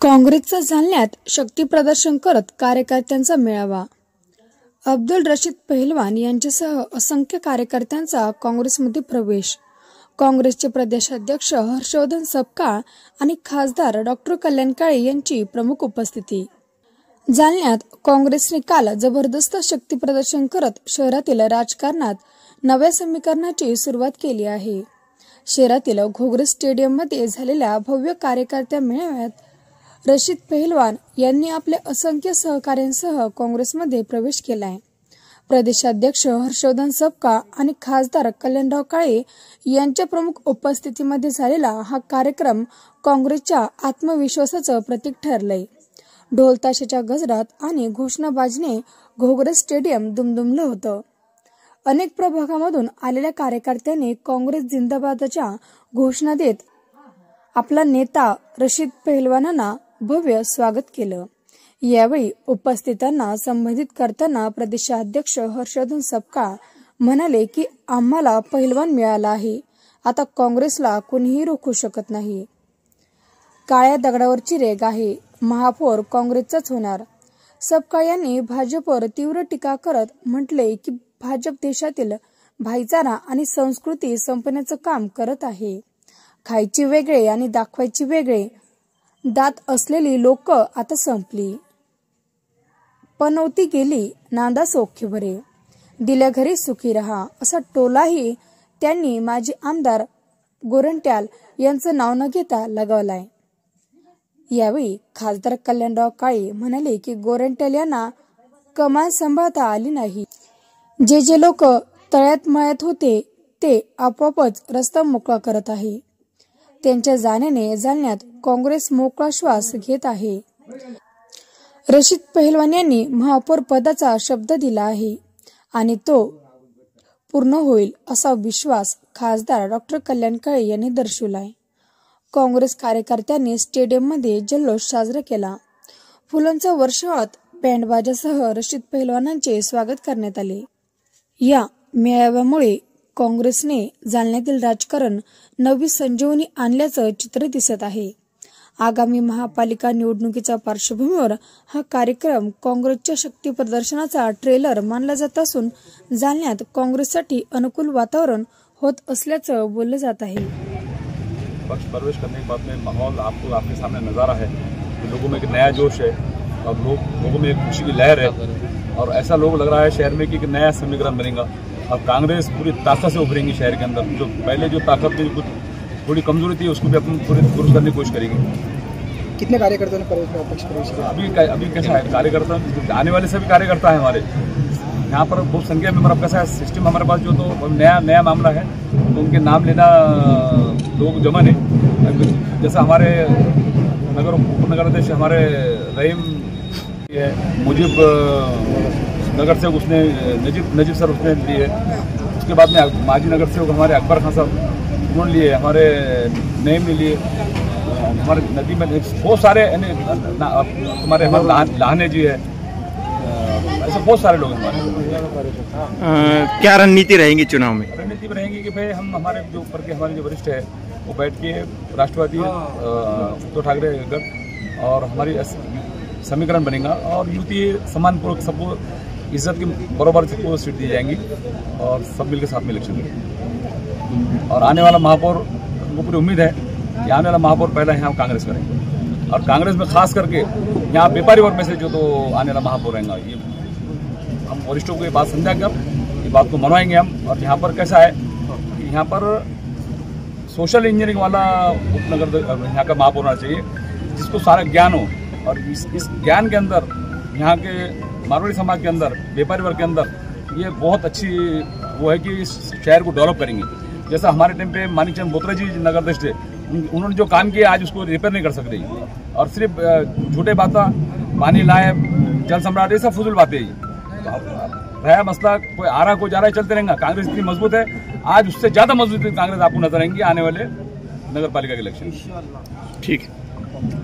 काँग्रेसचा जालन्यात शक्ती प्रदर्शन करत कार्यकर्त्यांचा मेळावा। अब्दुल रशीद पहिलवान यांच्यासह असंख्य कार्यकर्त्यांचा काँग्रेसमध्ये प्रवेश। काँग्रेसचे प्रदेशाध्यक्ष हर्षवर्धन सपकाळ आणि खासदार डॉक्टर कल्याण काळे यांची प्रमुख उपस्थिती। जालन्यात काँग्रेसने काल जबरदस्त शक्ती प्रदर्शन करत शहरातील राजकारणात नव्या समीकरणाची सुरुवात केली आहे। शहरातील घोगरे स्टेडियममध्ये झालेल्या भव्य कार्यकर्त्या मेळाव्यात रशीद पहिलवान यांनी आपल्या असंख्य सहकाऱ्यांसह काँग्रेसमध्ये प्रवेश केलाय। प्रदेशाध्यक्ष हर्षवर्धन सपकाळ आणि खासदार कल्याणराव काळे यांच्या प्रमुख उपस्थितीमध्ये झालेला हा कार्यक्रम काँग्रेसच्या आत्मविश्वासाचं प्रतीक ठरलंय। ढोल ताशाच्या गजरात आणि घोषणाबाजीने घोगरे स्टेडियम दुमदुमलं होतं। अनेक प्रभागामधून आलेल्या कार्यकर्त्यांनी काँग्रेस जिंदाबादच्या घोषणा देत आपला नेता रशीद पहिलवानांना भव्य स्वागत केलं। यावेळी उपस्थितांना संबोधित करताना प्रदेशाध्यक्ष हर्षवर्धन सपकाळ म्हणाले की आम्हाला पहिलवान मिळाला आहे, आता काँग्रेसला कोणीही रोखू शकत नाही। काळ्या दगडावरची रेग आहे, महापौर काँग्रेसचाच होणार। सपकाळ यांनी भाजपवर तीव्र टीका करत म्हटले की भाजप देशातील भाईचारा आणि संस्कृती संपवण्याचं काम करत आहे। खायची वेगळे आणि दाखवायची वेगळे दात असलेली लोक आता संपली। पनवती गेली नांदा सौख्य भरे, दिल्या घरी सुखी रहा असा टोलाही त्यांनी माजी आमदार गोरंट्याल यांचं नाव न घेता लगावलाय। यावेळी खासदार कल्याणराव काळे म्हणाले की गोरंट्याल यांना कमान सांभाळता आली नाही। जे लोक तळ्यात मळ्यात होते ते आपोआपच रस्ता मोकळा करत आहे। त्यांच्या जाण्याने जालन्यात काँग्रेस मोकळा श्वास घेत आहे। रशीद पहिलवान यांनी महापौर पदाचा शब्द दिला आहे आणि तो पूर्ण होईल असा विश्वास खासदार डॉक्टर कल्याण काळे यांनी दर्शवलाय। काँग्रेस कार्यकर्त्यांनी स्टेडियममध्ये जल्लोष साजरा केला। फुलांचा वर्षावात बँडबाजासह रशीद पहिलवानांचे स्वागत करण्यात आले। या मेळाव्यामुळे काँग्रेसने जालन्यातील राजकारण नवी संजीवनी आणल्याचं चित्र दिसत आहे। आगामी महापालिका निवडणुकीच्या पार्श्वभूमीवर हा कार्यक्रम काँग्रेसच्या शक्ती प्रदर्शनाचा ट्रेलर मानला जात असून जालन्यात काँग्रेससाठी अनुकूल वातावरण होत असल्याचं बोललं जात आहे। पक्ष प्रवेश करने के बाद में माहौल आपको आपके सामने नज़ारा है, लोगों में एक नया जोश है और लोगों में एक खुशी की लहर है और ऐसा लोग लग रहा है शहर में कि नया समीकरण बनेगा और कांग्रेस पूरी ताकत से उभरेंगी। शहर के अंदर जो पहले जो ताकत थी, कुछ थोड़ी कमजोरी थी, उसको भी अपन पूरी दुरुस्त करने की कोशिश करेंगे। कितने कार्यकर्ताओं ने पक्ष प्रवेश किया? अभी कैसा है, कार्यकर्ता आने वाले सभी कार्यकर्ता है हमारे यहाँ पर बहुत संख्या में। मतलब कैसा है सिस्टम हमारे पास जो तो नया मामला है, तो उनके नाम लेना लोग जमा नहीं। जैसा हमारे उपनगर अध्यक्ष हमारे रहीम मुजीब नगर सेवक उसने नजीब सर उसने लिए, उसके बाद में माजी नगर सेवक हमारे अकबर खान साहब उन्होंने लिए, हमारे नईम ने लिए, हमारे नदी में बहुत सारे हमारे लाहने जी है, ऐसे बहुत सारे लोग हमारे। क्या रणनीति रहेगी चुनाव में? रणनीति में रहेंगी कि भाई हम हमारे जो ऊपर के हमारे जो वरिष्ठ है वो बैठ के राष्ट्रवादी उद्धव ठाकरे गठ और हमारी समीकरण बनेगा और युति सम्मानपूर्वक सबको इज्जत के बराबर सबको सीट दी जाएंगी और सब मिलकर साथ में इलेक्शन करेंगे। और आने वाला महापौर को पूरी उम्मीद है कि आने वाला महापौर पहला यहाँ कांग्रेस करेंगे और कांग्रेस में खास करके यहाँ व्यापारी वर्ग में से जो तो आने वाला महापौर रहेगा। ये हम वरिष्ठों को ये बात समझा कर ये बात को मनवाएंगे हम। और यहाँ पर कैसा है कि यहाँ पर सोशल इंजीनियरिंग वाला उपनगर यहाँ का महापौर होना चाहिए, जिसको सारा ज्ञान हो और इस ज्ञान के अंदर यहाँ के मारवाड़ी समाज के अंदर व्यापारी वर्ग के अंदर ये बहुत अच्छी वो है कि इस शहर को डेवलप करेंगे। जैसा हमारे टाइम पे मानिक चंद बोत्रा जी नगर अध्यक्ष थे, उन्होंने जो काम किया आज उसको रिपेयर नहीं कर सकते और सिर्फ झूठे बातें पानी लाए जल सम्राट ये सब फजूल बातें रहा मसला। कोई आ रहा कोई जा रहा है, चलते रहेगा। कांग्रेस इतनी मजबूत है, आज उससे ज्यादा मजबूत कांग्रेस आपको नजर आएंगी आने वाले नगर पालिका के इलेक्शन। ठीक है।